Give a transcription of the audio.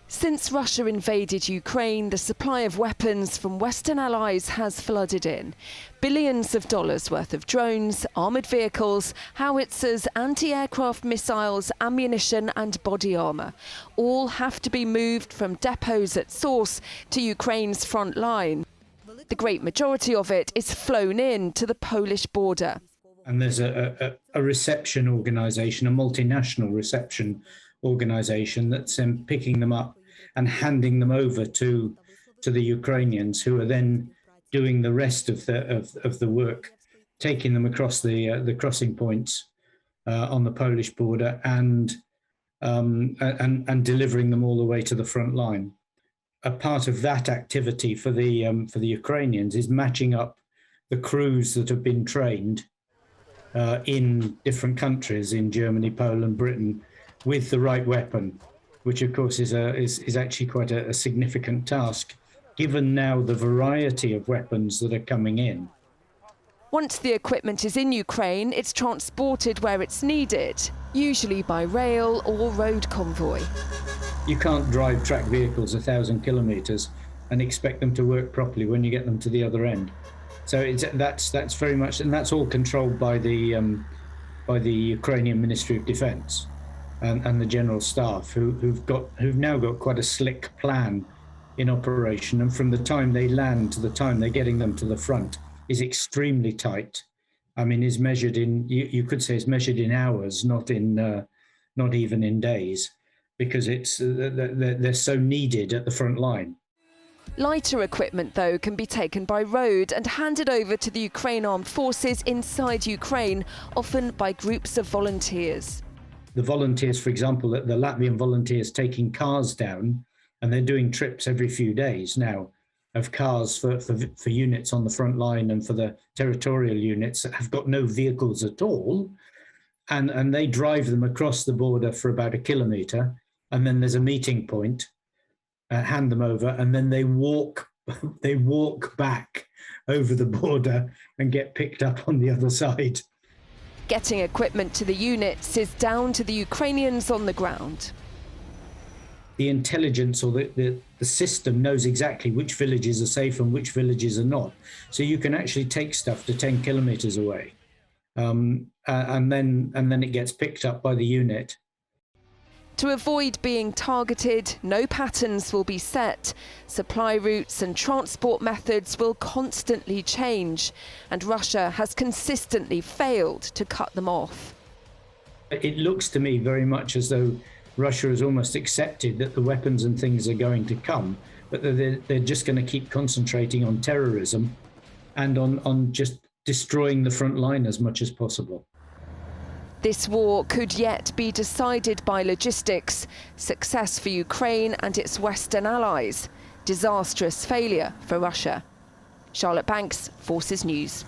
Since Russia invaded Ukraine, the supply of weapons from Western allies has flooded in. Billions of dollars worth of drones, armoured vehicles, howitzers, anti-aircraft missiles, ammunition and body armour. All have to be moved from depots at source to Ukraine's front line. The great majority of it is flown in to the Polish border. And there's a reception organisation, a multinational reception organisation that's picking them up and handing them over to the Ukrainians, who are then doing the rest of the work, taking them across the crossing points on the Polish border and delivering them all the way to the front line. A part of that activity for the Ukrainians is matching up the crews that have been trained in different countries, in Germany, Poland, Britain, with the right weapon, which of course is actually quite a significant task, given now the variety of weapons that are coming in. Once the equipment is in Ukraine, it's transported where it's needed, usually by rail or road convoy. You can't drive track vehicles 1,000 kilometres and expect them to work properly when you get them to the other end. So that's very much, and that's all controlled by the Ukrainian Ministry of Defence and the General Staff, who've now got quite a slick plan in operation. And from the time they land to the time they're getting them to the front is extremely tight. I mean, is measured in, you could say it's measured in hours, not even in days, because they're so needed at the front line. Lighter equipment, though, can be taken by road and handed over to the Ukraine Armed Forces inside Ukraine, often by groups of volunteers. The volunteers, for example, the Latvian volunteers taking cars down, and they're doing trips every few days now of cars for units on the front line and for the territorial units that have got no vehicles at all. And they drive them across the border for about 1 kilometre, and then there's a meeting point, hand them over, and then they walk back over the border and get picked up on the other side. Getting equipment to the units is down to the Ukrainians on the ground. The intelligence or the system knows exactly which villages are safe and which villages are not. So you can actually take stuff to 10 kilometres away, and then it gets picked up by the unit. To avoid being targeted, no patterns will be set. Supply routes and transport methods will constantly change, and Russia has consistently failed to cut them off. It looks to me very much as though Russia has almost accepted that the weapons and things are going to come, but they're just going to keep concentrating on terrorism and on just destroying the front line as much as possible. This war could yet be decided by logistics, success for Ukraine and its Western allies, disastrous failure for Russia. Charlotte Banks, Forces News.